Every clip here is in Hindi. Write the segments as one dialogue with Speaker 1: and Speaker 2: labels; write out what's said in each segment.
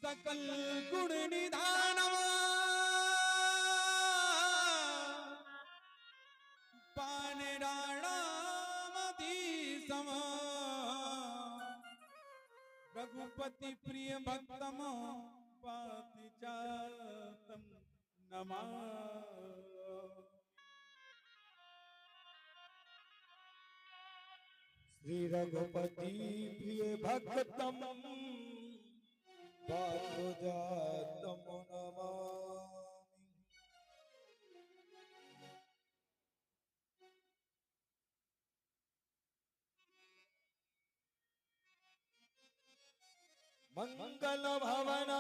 Speaker 1: सकल गुण निधानम पानेराणामधीसम रघुपति प्रिय भक्तम पातिचातम नमः।
Speaker 2: श्री रघुपति प्रिय भक्तम पातिजातम नमामि। मंगल भवना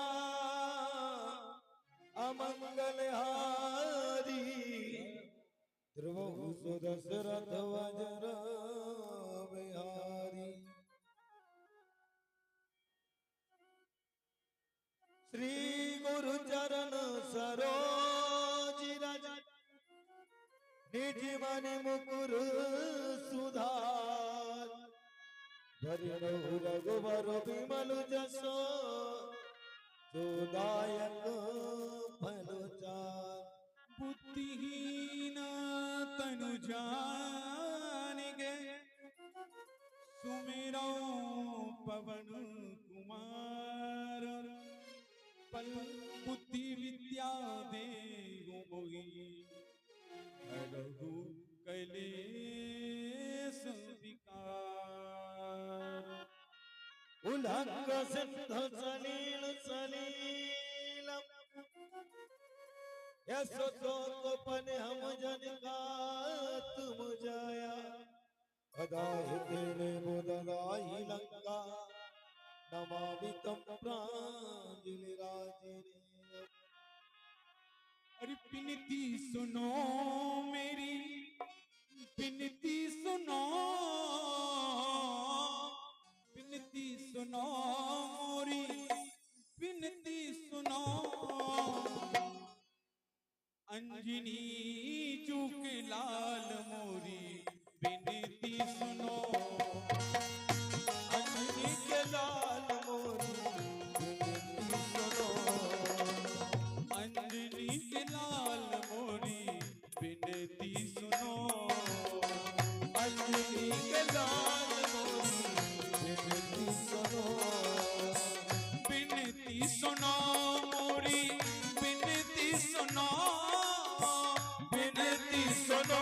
Speaker 2: अमंगल हारी ध्रुव सुदशरथ वज्र बिहारी। श्री गुरु चरण सरोज रज निज मन मुकुर सुधार भरिणु रघुवर विमल जसो जोदायक फल चार।
Speaker 1: बुद्धिहीन तनु जानिगे सुमिरो पवन कुमार पल बुद्धि विद्या देहु मोहि हरहु कलेश विकार।
Speaker 2: उल्लंघ सिंध सलील सलीलम यशोतोपन हम जन का तुम जाया अदाहि तेरे बुददाहि लंका नमामि तम प्रांजलि राजिनी।
Speaker 1: अरे विनती सुनो मेरी विनती सुनो विनती सुनो मोरी विनती सुनो अंजनी चूक लाल मोरी विनती सुनो
Speaker 2: अंजनी के लाल मोरी विनती सुनो
Speaker 1: अंजनी के लाल मोरी विनती सुनो
Speaker 2: अंजनी के लाल मोरी विनती सुनो
Speaker 1: विनती सुनो मोरी विनती सुनो
Speaker 2: विनती सुनो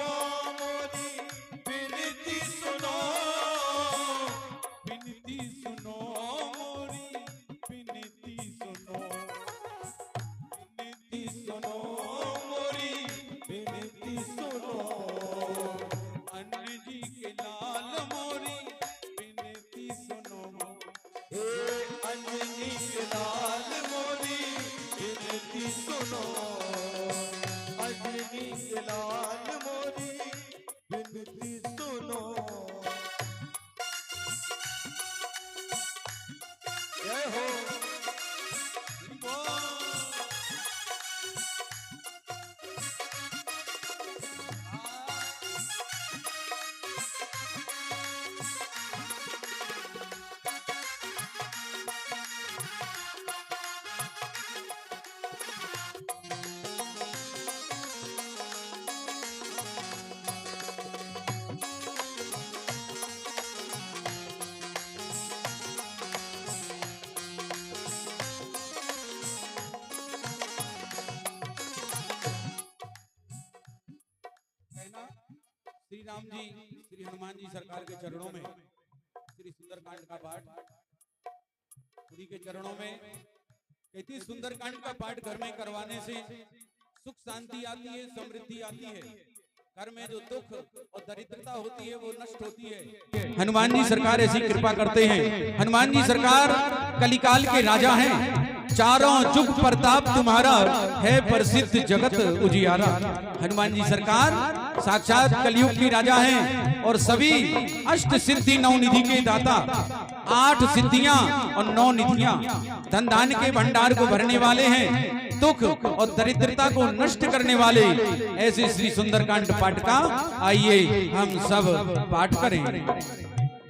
Speaker 2: मोरी विनती सुनो
Speaker 1: विनती सुनो मोरी विनती सुनो विनती सुनो मोरी
Speaker 2: विनती सुनो
Speaker 1: अन्य जी के लाल मोरी विनती सुनो।
Speaker 2: हे अंजनी के लाल मोरी विनती सुनो अंजनी के लाल मोरी विनती सुनो। जय हो
Speaker 1: श्री राम जी श्री हनुमान जी सरकार के चरणों में श्री सुंदरकांड का पाठ उन्हीं के चरणों में कहती सुंदरकांड का पाठ घर में करवाने से सुख शांति आती है समृद्धि आती है घर में जो दुख और दरिद्रता होती है वो नष्ट होती है। हनुमान जी सरकार ऐसी कृपा करते हैं। हनुमान जी सरकार कलिकाल के राजा हैं चारों जुग प्रताप तुम्हारा है प्रसिद्ध जगत उजियारा। हनुमान जी सरकार साक्षात कलयुग की राजा हैं और सभी अष्ट सिद्धि नौ निधि के दाता 8 सिद्धियां और 9 निधियां धन धान के भंडार को भरने वाले हैं दुख और दरिद्रता को नष्ट करने वाले ऐसे श्री सुंदरकांड पाठ का आइए हम सब पाठ करें।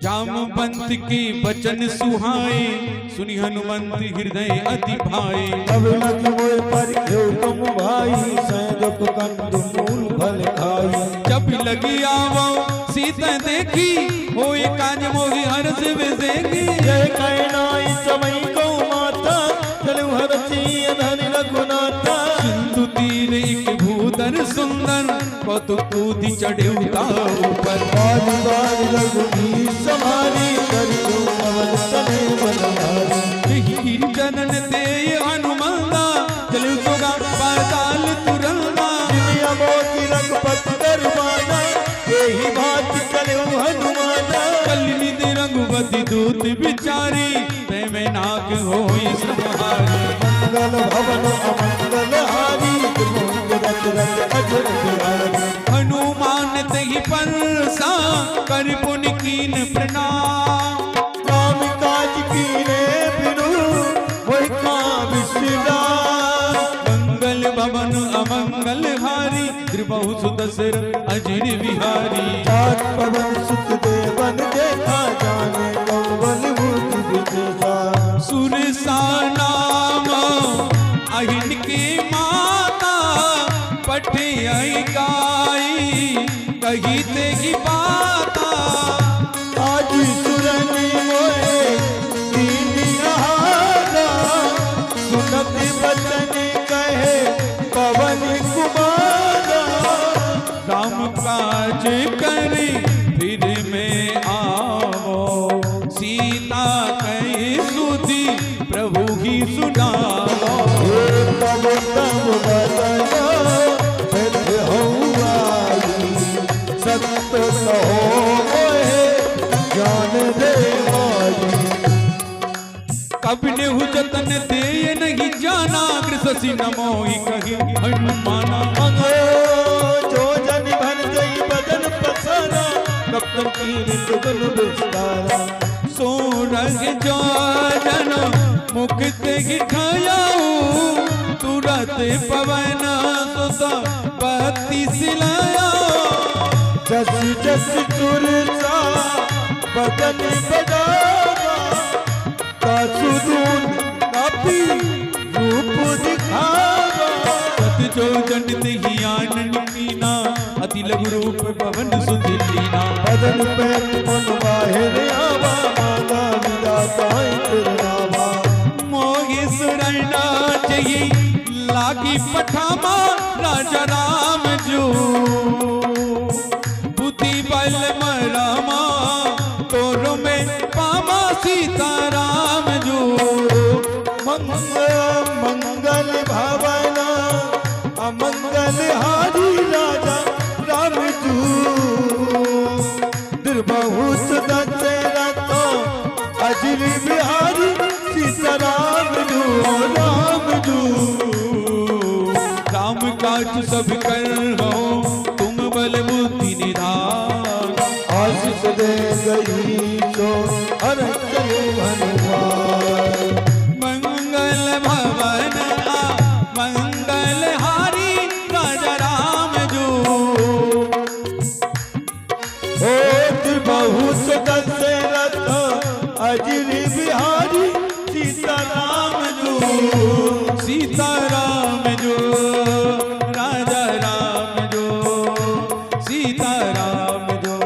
Speaker 1: जामवंत के बचन सुहाए, सुनि हनुमंत हृदय अति भाए।
Speaker 2: अब लख मोय पर घेऊ तुम भाई, सैदक कंद मूल फल खाई।
Speaker 1: जब लगी आवो सीता देखी, होए काज मोहि हर्ष विसेखी।
Speaker 2: जय कैनाई समय को माता, चलु हरसी धन रघुनाथा।
Speaker 1: सिंधु तीर एक भूधर सुंदर, कौतुक कूदि चढ़े ऊपर।
Speaker 2: बारी बारी रघुबीर समारी, करि जो पवन तनय बलहारी।
Speaker 1: गिर जनन ते हनुमंता, चले सोगा पाताल तुरंगा।
Speaker 2: जिमिया मोती रघुपति दरबाना, यही बात चले हनुमाना।
Speaker 1: कलिनिद रघुपति दूत विचारी, तै में नाक होई संहारी।
Speaker 2: मंगल भवन अमंगल हारी, रत रत अजर बिहारी।
Speaker 1: हनुमान तहि परसा, कर पुनि कीन प्रणाम।
Speaker 2: राम काज कीने बिनु, होय काम विश्राम।
Speaker 1: मंगल भवन अमंगल हारी, द्रुपहु सुत सिर अजिर बिहारी।
Speaker 2: जात पवन सुत देवन देखा, जाने कौवल मूर्ति विदेशा।
Speaker 1: सुरसा नाम अहिन की माता, पठे आई गाई, कही ते ही बाता।
Speaker 2: आज सुरनी मोए दीनिहारा, सुनत बचन कहे पवन कुमारा।
Speaker 1: राम काज करे फिर में आवो, सीता कहे सुधि प्रभु ही सुनाओ।
Speaker 2: तब तब बदलो फिर हौआई, सत्य कहो मोहे जान दे माई।
Speaker 1: कबिने हु जतन दे नहीं जाना, कृषि नमोहि कहि हनुमाना।
Speaker 2: मंगो जो जन भन जई बदन पसारा, कपन की सुगन विस्तारा।
Speaker 1: सोरग जो जन मुख ते ठायाऊ, तुरत पवन सुत पति सिलाया।
Speaker 2: जस जस चुरसा बदन बजावा, तासु दून कापी रूप दिखावा।
Speaker 1: सत जो जन तेहि आनन मीना, अति लघु रूप पवन सुत लीना।
Speaker 2: बदन पे मन बाहिर आवा, माता विदाता तिरनावा।
Speaker 1: मोहि सुरना चाहिए लागी पठामा, राजा राम जो बुद्धि बल मरामा। तोरो में पामा सीता राम जो।
Speaker 2: मंगल भावना अमंगल हारी, राजा राम जू। दुर्बहुत दशरथ अजर बिहारी, सीता राम जू राम जू।
Speaker 1: राम काज सब कर हो, तुम बल बुद्धि निधान।
Speaker 2: आशीष दे गई तो हर चले हनुमान।
Speaker 1: मंगल भवन मंगल हारी, राजा राम जो।
Speaker 2: हो बहुत दशरथ अजर बिहारी, सीता राम जो।
Speaker 1: सीता राम जो, राजा राम जो, सीता राम जो।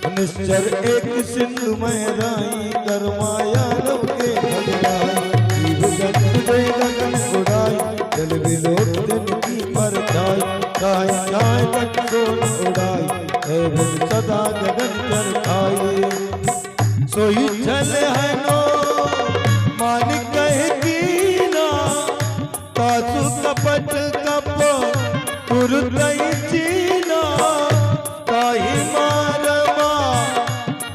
Speaker 2: निश्चर एक सिंधु में राई, कर माया नव के भलाई। जीव जंतु दे गगन उड़ाई, जल विलोक दिन की परछाई। गाय गाय तक सोन उड़ाई, एवं सदा गगन कर खाई। सोई चल है नो मान कह कीना, तासु कपट कप पुरतई चीना। ताही मारमा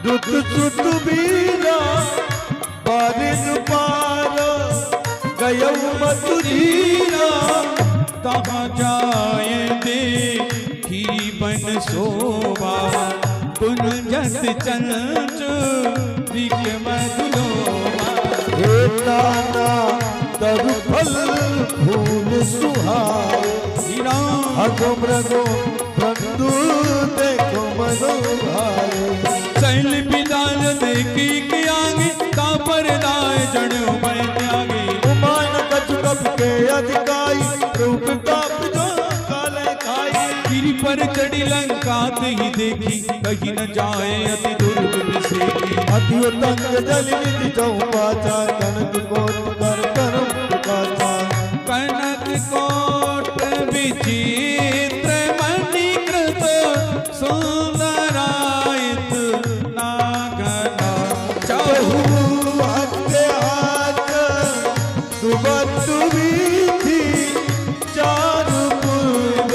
Speaker 2: दुत सुत बीरा, बारिश पार गयौ मधुरीरा।
Speaker 1: तहाँ जाए देखी बन शोभा, कुंजस चंच दिख मधुलोभा।
Speaker 2: हे ताना तरु फल फूल सुहाए,
Speaker 1: श्री राम
Speaker 2: अगो मृगो बंधु देखो मनोभावे
Speaker 1: सैल बिलाल देखी की आगे ता पर दाए जड़ो मैं त्यागी
Speaker 2: उमान कछु कप के अधिकाई रूप ताप जो काले खाई
Speaker 1: गिरी पर चढ़ी लंका ही देखी कहीं न जाए अति दुर्ग बिसेकी
Speaker 2: अति तंग जल निधि चौपाचा कनक कोट कर करम काचा
Speaker 1: कनक कोट विचित्र मणिकृत सुंदरायत नागना
Speaker 2: चहु हत्ते हाथ सुबत विधि चारु पूर्व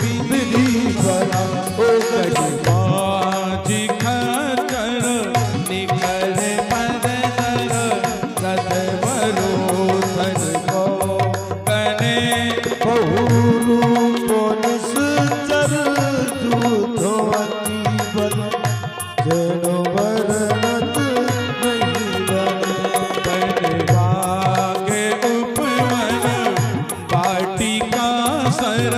Speaker 2: विधि बला ओ कहि
Speaker 1: बाजी खचर निकर पदर रथ बरोधन को कने
Speaker 2: बहुरूप निश्चर दूतो अति बल जनो वर्णत नहीं बने
Speaker 1: बनवागे उपवन वाटिका सर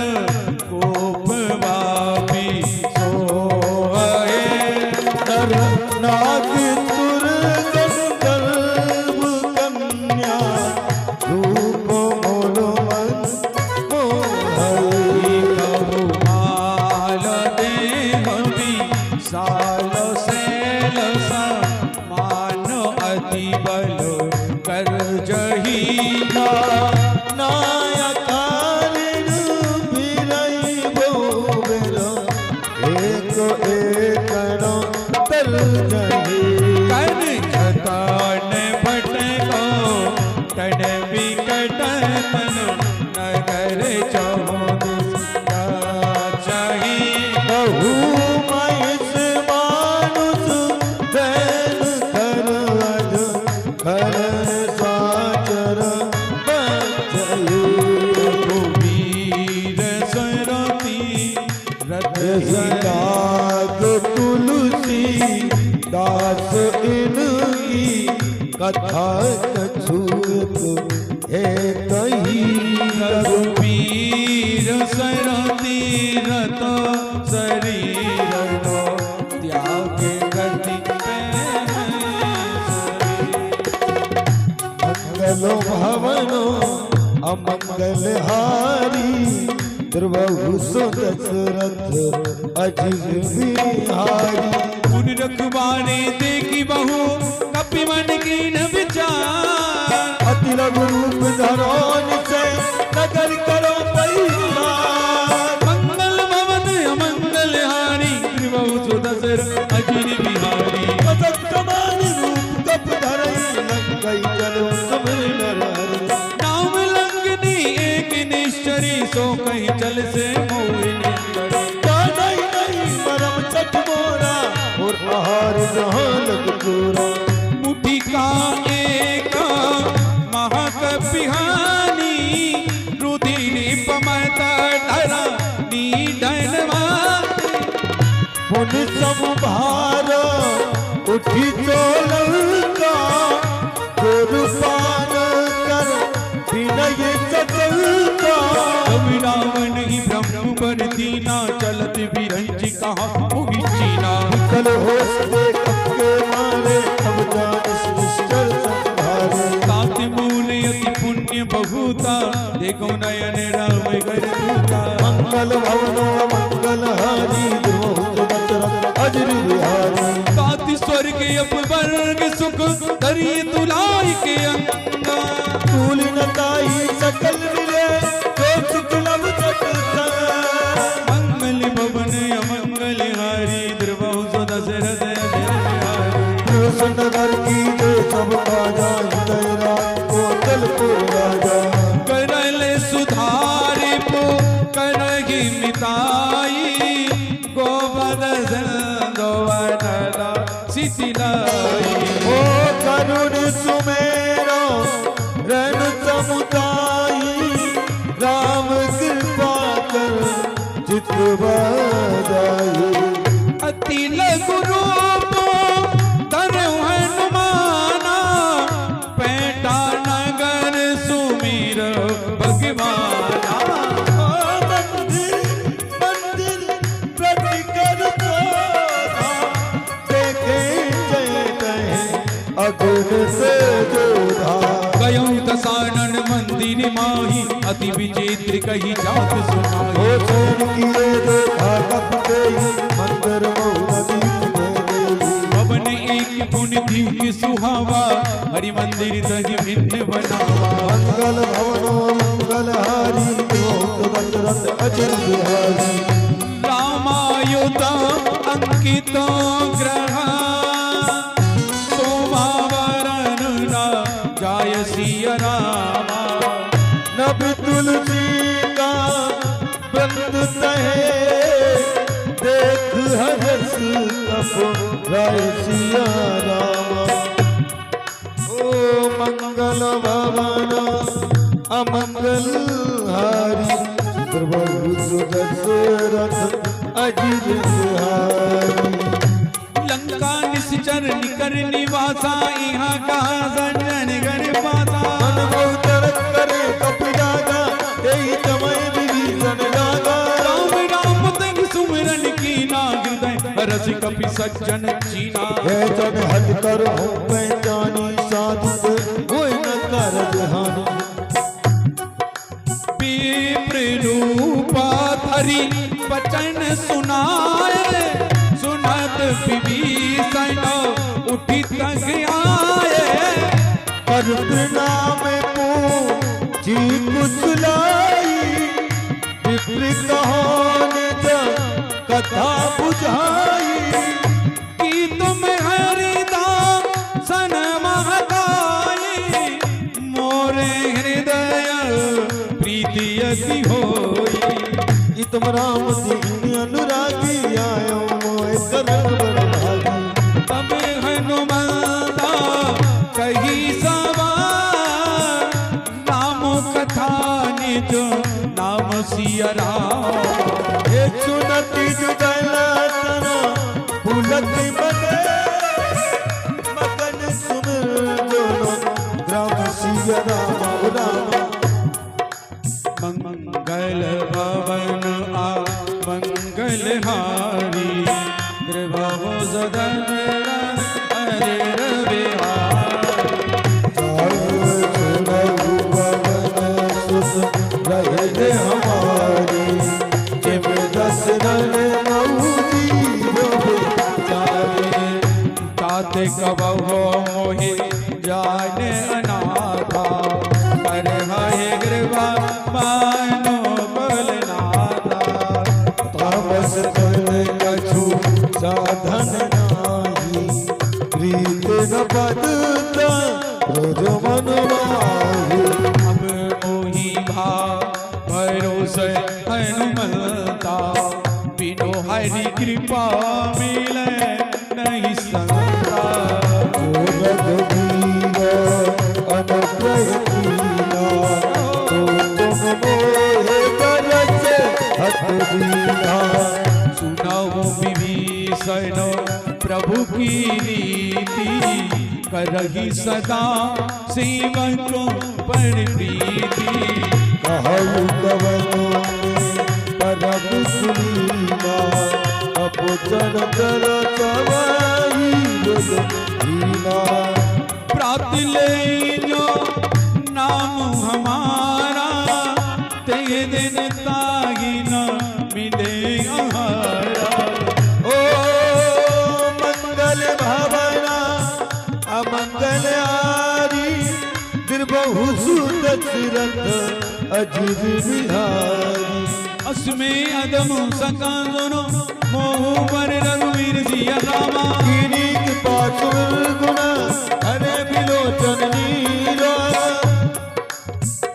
Speaker 1: कोपवापी सोहे
Speaker 2: नर नाग तुर गंधर्व कन्या रूप मोलमन मोहई
Speaker 1: माल देहवी साल सैल सा मानो अति बल कर जही
Speaker 2: नायकालिन बिरई बोबेरो एक एकनो तल जही
Speaker 1: कर जतान भटको तन विकट तन नगर चौदुसा चाही
Speaker 2: बहु महिष मानुष दैन खरवध खरन साचर बचले
Speaker 1: वीर सरती रथ
Speaker 2: राग तुलसी दास इनकी कथा कछुत है कही
Speaker 1: रघुवीर सरती रथ शरीर नो त्याग गति
Speaker 2: मंगलो भवनो अमंगल हारी द्रवहु सो दशरथ अजिर बिहारी
Speaker 1: उन रखवारे देखी बहु कपि मन की न विचार
Speaker 2: अति लघु रूप धरोन से नगर करो परिवार
Speaker 1: मंगल भवन अमंगल हारी त्रिभुव सुदसर अजिर बिहारी
Speaker 2: समान रूप कप धरई लंकई चलो सुमिर नर
Speaker 1: नाम लंगनी एक निश्चरी सो कहीं चल से मोहिनी
Speaker 2: नहीं नहीं परम चट मोरा और आहार जहाँ लग पूरा
Speaker 1: मुठी का एक महाकपिहानी रुधिरी पमता धरा नीडनवा
Speaker 2: पुन सब भार उठी चोलंका गुरुपान कर विनय चतुलका
Speaker 1: कवि रावण ही ब्रह्म पर दीना चलत विरंच कहा मोहि चीना
Speaker 2: कल होश देख के मारे अब जानिस निश्चल संभारे
Speaker 1: काति मूल अति पुण्य बहुता देखो नयन राम कर दूता
Speaker 2: मंगल भवनो मंगल हारी द्रोह दशरथ अजर बिहारी
Speaker 1: काति स्वर्ग अपवर्ग सुख धरी तुलाई के अंगा
Speaker 2: तूल नताई सकल मिले जो सुख लब सत
Speaker 1: मंगल भवन अमंगल हारी द्रवहु सो दशरथ अजर बिहारी
Speaker 2: कृष्ण नगर की जो सब काजा हृदय राज को दलपुर राजा
Speaker 1: करल सुधारे पो करहि मिताई गोबर गोवरदा सिसिलाई
Speaker 2: ओ करुण सुमेरो रन समुदाई राम कृपा कर चित बदाई
Speaker 1: अति लघु रूप धरु हनुमाना पैठा नगर सुमिर भगवाना
Speaker 2: मंदिर मंदिर प्रति कर
Speaker 1: दसानन मंदिर माही अति विचित्र कही जात
Speaker 2: ओ
Speaker 1: सुनाई।
Speaker 2: शयन किए देखा कपते मंदिर
Speaker 1: भवन एक पुन की सुहावा हरि मंदिर तहि भिन्न बनावा।
Speaker 2: मंगल भवनो मंगल हारी दशरथ अजर बिहारी
Speaker 1: रामायुत अंकित ग्रह सोमावरण न जाय सिय रामा।
Speaker 2: नब तुलसी का बंद तहे देख हरस कप राय सिया रामा। ओ मंगल भवन अमंगल हारी प्रभु दशरथ अजित बिहारी।
Speaker 1: लंका निश्चर निकर निवासा यहाँ का संजन घर पासा।
Speaker 2: मन बहुतर करे कप जागा यही समय विभीषण जागा।
Speaker 1: राम राम तन सुमिरन कीना हृदय रस कपि सज्जन चीना।
Speaker 2: है जन हट कर हो पहचानी साधु कोई न कर हानि।
Speaker 1: रूपा धरी बचन सुनाए सुनत विभीषण उठी तक आए।
Speaker 2: पर प्रणाम पूछी कुशलाई विप्र कहानी कथा बुझाई।
Speaker 1: कि तुम हरिदासन महताई मोरे हृदय प्रीति अति होई।
Speaker 2: तुम राम दीन अनुरागी आयो मोय शरण बरभागी।
Speaker 1: तब हनुमंता कही सवार नाम कथा निज नाम सिया राम।
Speaker 2: एक सुनती जुगल तना फूलत मगे मगन सुमिर जोनो ग्राम सिया राम राम।
Speaker 1: मंगल भवन आ मंगल हारी त्रिभुव सदन हरे बिहारी।
Speaker 2: रहे हमारी जिम दशरथ
Speaker 1: ताते कबहो मोहि जाने अनाथा पर है कृपा मानो बलनाथा।
Speaker 2: तामस कर कछु साधन नाही प्रीत न पदता रोज मन माही।
Speaker 1: अब मोहि भाव भरोसे हनुमंता बिनो हरि कृपा मिले नहीं संता।
Speaker 2: जो रघुवीर अनुग्रह कीना तो तुम मोहे करत हत दीना।
Speaker 1: सुनाओ विभीषण प्रभु की नीति करहि सदा सेवकों पर प्रीति।
Speaker 2: कहु कवनो परम सुनीना अपुचन कर चवाई हीना।
Speaker 1: प्रात ले जो नाम हमारा ते दिन ताहि न मिले आहारा।
Speaker 2: ओ मंगल भवना अमंगल हारी निर्बहु दशरथ अजिर बिहारी।
Speaker 1: असमें अदम सका सुनो मोह पर रघुवीर सिया रामा।
Speaker 2: गिरीक पाचुर गुण हरे बिलोचन नीरा।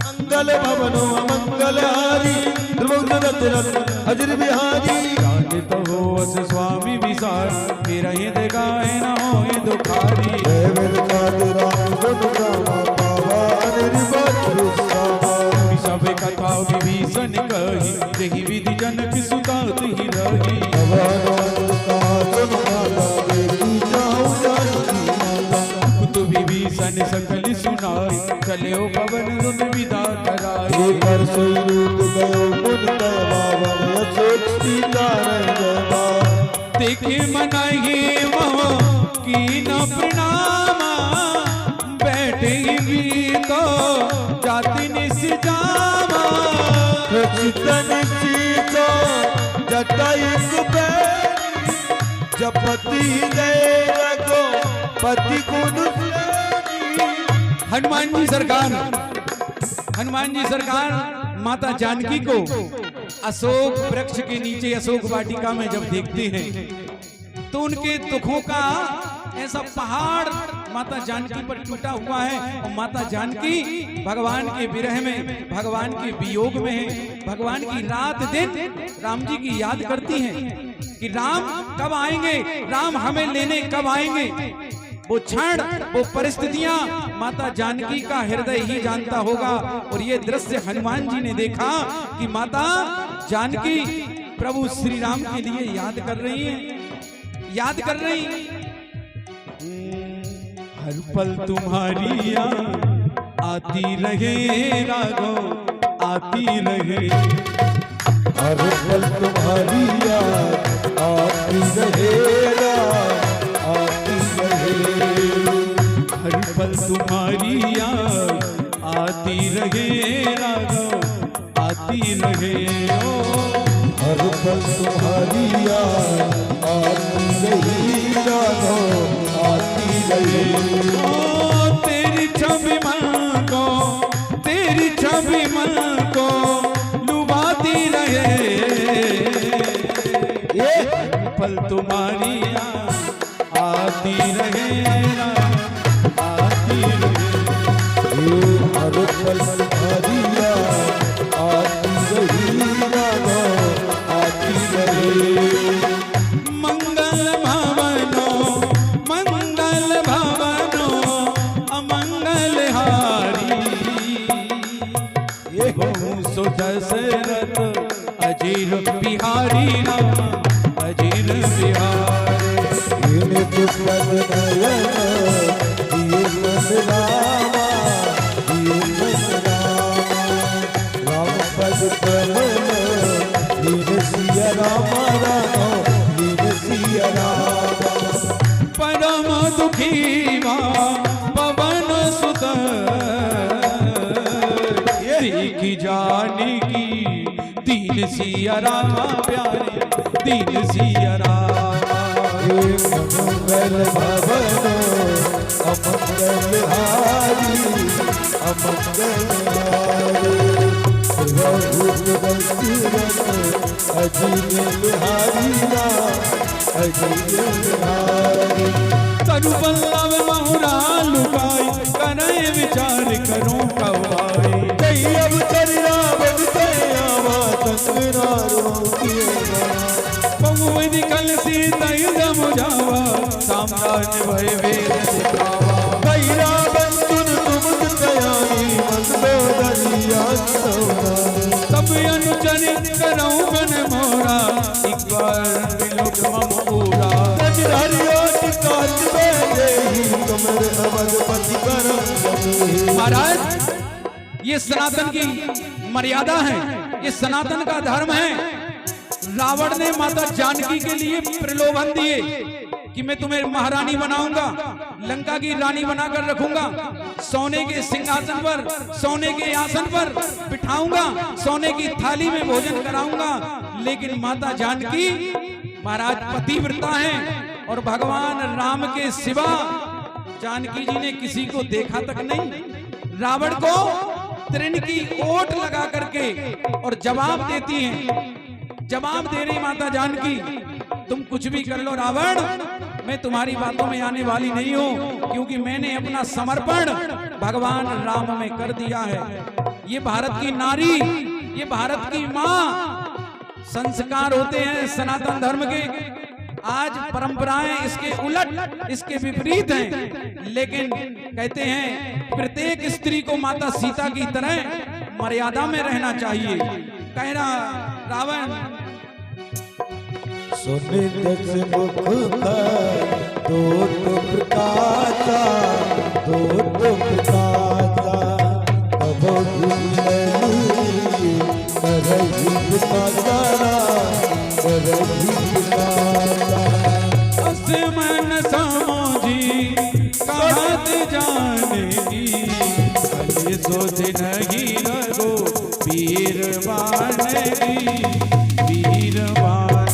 Speaker 2: मंगल भवनो मंगल हारी निर्बहु दशरथ अजिर बिहारी।
Speaker 1: जानित हो अस स्वामी विसार मेरा हृदय गाय न होए दुखारी।
Speaker 2: जय वेद कातरा गुण गावा पावा निर्बत विश्रामा।
Speaker 1: सब कथा विभीषण कही जही विधि जनक सुता ही रही। कुत विभीषण सकल सुनाई चले पवन रुन विदा कराई। देखे मन ही मोह की न प्रणामा बैठ देवी तो जाति निस जावा
Speaker 2: चितन चीतो जटाई कुबेरी जपति दे रखो पति गुण
Speaker 1: हनुमान जी सरकार माता जानकी को अशोक वृक्ष के नीचे अशोक वाटिका में जब देखते हैं तो उनके दुखों का ऐसा पहाड़ माता जानकी पर टूटा हुआ है और माता जानकी भगवान के विरह में, भगवान के वियोग में है। भगवान की रात दिन राम जी की याद करती हैं कि राम कब आएंगे, राम हमें लेने कब आएंगे। वो क्षण, वो परिस्थितियां माता जानकी का हृदय ही जानता होगा। और ये दृश्य हनुमान जी ने देखा कि माता जानकी प्रभु श्री राम के लिए याद कर रही है, याद कर रही। हर पल तुम्हारी याद आती रहे राघव, आती रहे।
Speaker 2: हर पल तुम्हारी याद आती रहेगा, आती रहे।
Speaker 1: हर पल तुम्हारी याद आती रहे राघव, आती रहे। ओ
Speaker 2: हर पल तुम्हारी याद आती रहेगा, आती रहे।
Speaker 1: ओ तेरी छवि मन को, तेरी छवि मन को लुभाती रहे। ये पल तुम्हारी याद आती रहे, आती रहे।
Speaker 2: हर पल तुम्हारी याद आती रहेगा, आती रहे।
Speaker 1: मंगल भवनो, मंगल भवनो अमंगल हारी। ये हो सो दशरथ अजीर बिहारी राम, अजीर बिहारी।
Speaker 2: इन्हें तो पद नयन दिए मन रामा, दिए मन रामा। राम पद कमल दीन सिया रामा, राम दीन सिया रामा।
Speaker 1: परम दुखी वा पवन सुत देखी जानकी दीन सिया रामा प्यारे, दीन सिया रामा।
Speaker 2: अमंगल भवन अमंगल हारी, अमंगल हारी। रघुकुल दशरथ अजीर बिहारी राम, अजीर बिहारी।
Speaker 1: तनु पल्लव महुरा लुकाई, कनय विचार करूं कब आई।
Speaker 2: जय अवतर रावण दयावा, तंगरारों किएगा।
Speaker 1: पहुँच कल सीता मुझावा, साम्राज्य भय वेद दिखावा।
Speaker 2: जय रावण तुम दयाई, मन दरिया सौदाई।
Speaker 1: तब अनुचरित करऊं मन मोरा, एक बार विलोक मम पूरा। महाराज ये सनातन की मर्यादा है, ये सनातन का धर्म है। रावण ने माता जानकी के लिए प्रलोभन दिए कि मैं तुम्हें महारानी बनाऊंगा, लंका की रानी बनाकर रखूंगा, सोने के सिंहासन पर, सोने के आसन पर बिठाऊंगा, सोने की थाली में भोजन कराऊंगा। लेकिन माता जानकी महाराज पतिव्रता है और भगवान राम के सिवा जानकी जी ने किसी को देखा तक नहीं। रावण को तृण की ओट लगा करके और जवाब देती हैं, जवाब दे रही माता जानकी, तुम कुछ भी कर लो रावण, मैं तुम्हारी बातों में आने वाली नहीं हूं, क्योंकि मैंने अपना समर्पण भगवान राम में कर दिया है। ये भारत की नारी, ये भारत की माँ, संस्कार होते हैं सनातन धर्म के। आज परंपराएं इसके उलट, इसके विपरीत हैं, लेकिन कहते हैं प्रत्येक स्त्री को माता सीता की तरह मर्यादा में रहना चाहिए। कह रहा रावण,
Speaker 2: सुने दस मुख का दो प्रकाशा, दो प्रकाशा। कबो दुलही करही प्रकाशा, करही प्रकाशा।
Speaker 1: असमन समझी कहत जाने की, सुध नहीं रघु वीरवान की वीरवान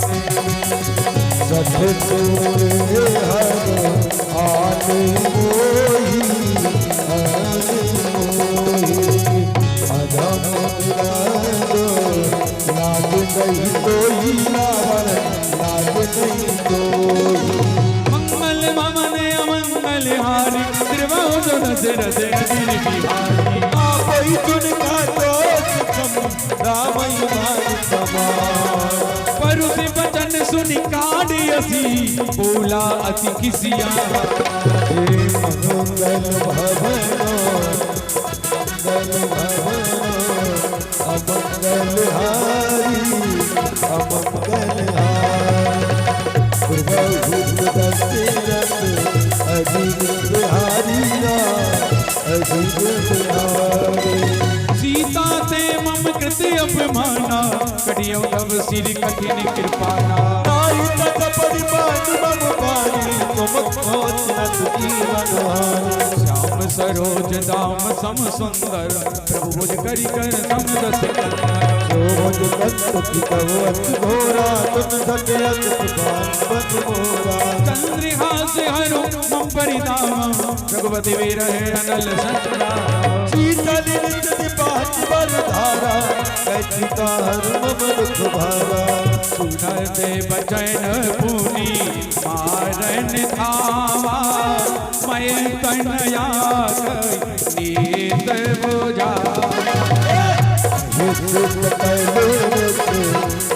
Speaker 2: सतगुर हर आन मोही अधम लाज नहीं कोई रावण लाज नहीं कोई
Speaker 1: मंगल भवन अमंगल हारी त्रिभुवन दशरथ अजिर बिहारी
Speaker 2: कोई तुनका दोष कम रामई मान समान
Speaker 1: परुष बचन सुनि काढ़ियसी बोला अति किसिया
Speaker 2: मंगल भवन अमंगल हारी अमंगल हारी दशरथ अजिर बिहारी अजिर बिहारी
Speaker 1: सीता ते मम कृत अपमाना कटियो तब सिर कठिन कृपाना
Speaker 2: ताई तक परिपाट मम पारी तुम खोचनत जीवन हारी
Speaker 1: श्याम सरोज दाम सम सुंदर प्रभु भुज करि कर सम दस
Speaker 2: रोज कंत की कवच घोरा तुम सत्यत पुकार बन मोरा
Speaker 1: चंद्रहास हरु मम परिताम रघुपति वीर अनल संतरा
Speaker 2: शीतल नित्य पाठ बर धारा कैचिता हर मम दुख भारा
Speaker 1: सुनते बचन पुनि मारन धावा मैं तनया नीत बुझा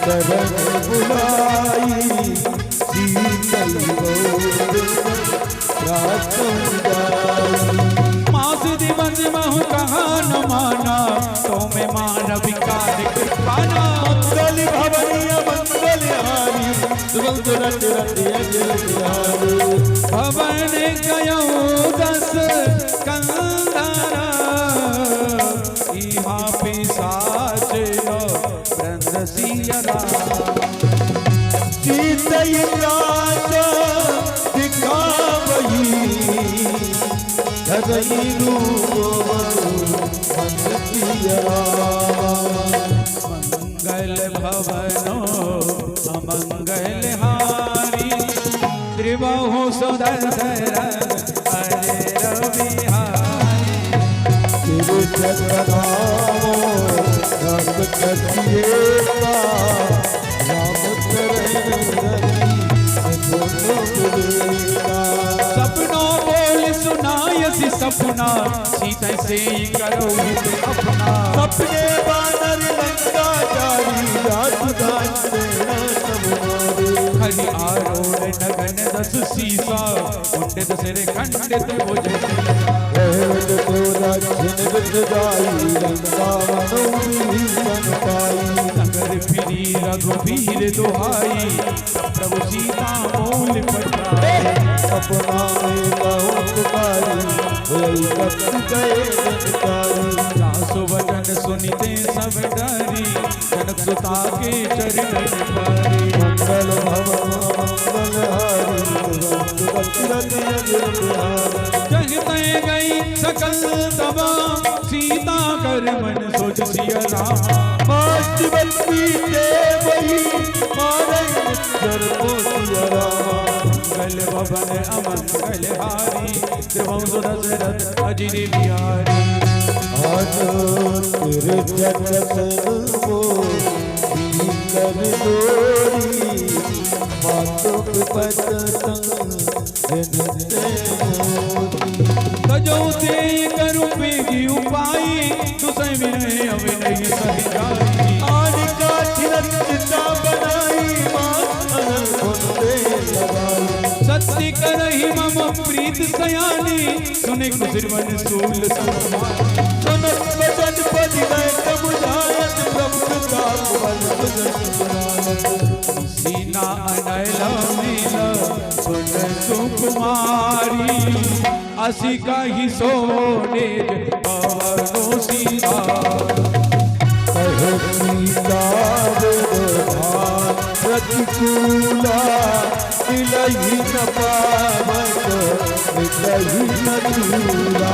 Speaker 2: चरण बुलाई शीतल
Speaker 1: मास दिवस महु कहा न माना तो मैं मानव विकार कृपाना
Speaker 2: मंगल भवनिया मंगल हारी सुगंध रट रट अजर बिहारी
Speaker 1: भवन गयो दस कंदरा इहा पिशाच लो ब्रंद सियरा
Speaker 2: सीतई रात दिखावही धरई रूप मन पियरा
Speaker 1: मंगल भवनो अमंगल हारी त्रिबाहु सुदर्शन अरे रविहारी
Speaker 2: तिरुचक्रावो रंग कचिएगा राम
Speaker 1: सपनों बोल सुनायसी सपना सीता से करो हित अपना
Speaker 2: सपने बानर लंका जारी राजधान से
Speaker 1: हरि आरोड़ नगन दस सीसा कुंडित सिर खंडित भुज
Speaker 2: तो दक्षिण जाई लंका मनोबन पाई
Speaker 1: नगर फिरी रघुवीर दुहाई प्रभु सीता बोल पठाए
Speaker 2: अपना बहुत कारी कत गए जनकारी
Speaker 1: दासु वचन सुनिते सब डरी जनक सुता के चरण पारी
Speaker 2: मंगल भवन मंगल हारी दशरथ अजिर बिहारी
Speaker 1: जगते गई सकल तबा सीता कर मन सोच सिया राम
Speaker 2: मास्ट बल्ली ते वही मारे निश्चर पोतिया रामा
Speaker 1: मंगल भवन अमंगल हारी त्रिभुवन दशरथ अजिर बिहारी
Speaker 2: आज तेरे जगत वो कर डोरी मातु पिपत संग जनते मोती
Speaker 1: तजो ते करूं बेगी उपाई तुसे विनय अविनय सही जाई
Speaker 2: आज का चिरंता बनाई मात अनंत दे लगाई
Speaker 1: सत्य करहि मम प्रीत सयानी सुने कुसिरवन सूल सम्मान
Speaker 2: सुनत वचन पद गए तब जायत प्रभु का बल
Speaker 1: सीना अनल मिल सुन सुकुमारी असी का ही सोने पवनो सीता
Speaker 2: कहे सीता प्रतिकूला मिलही न पावत मिलही न चूला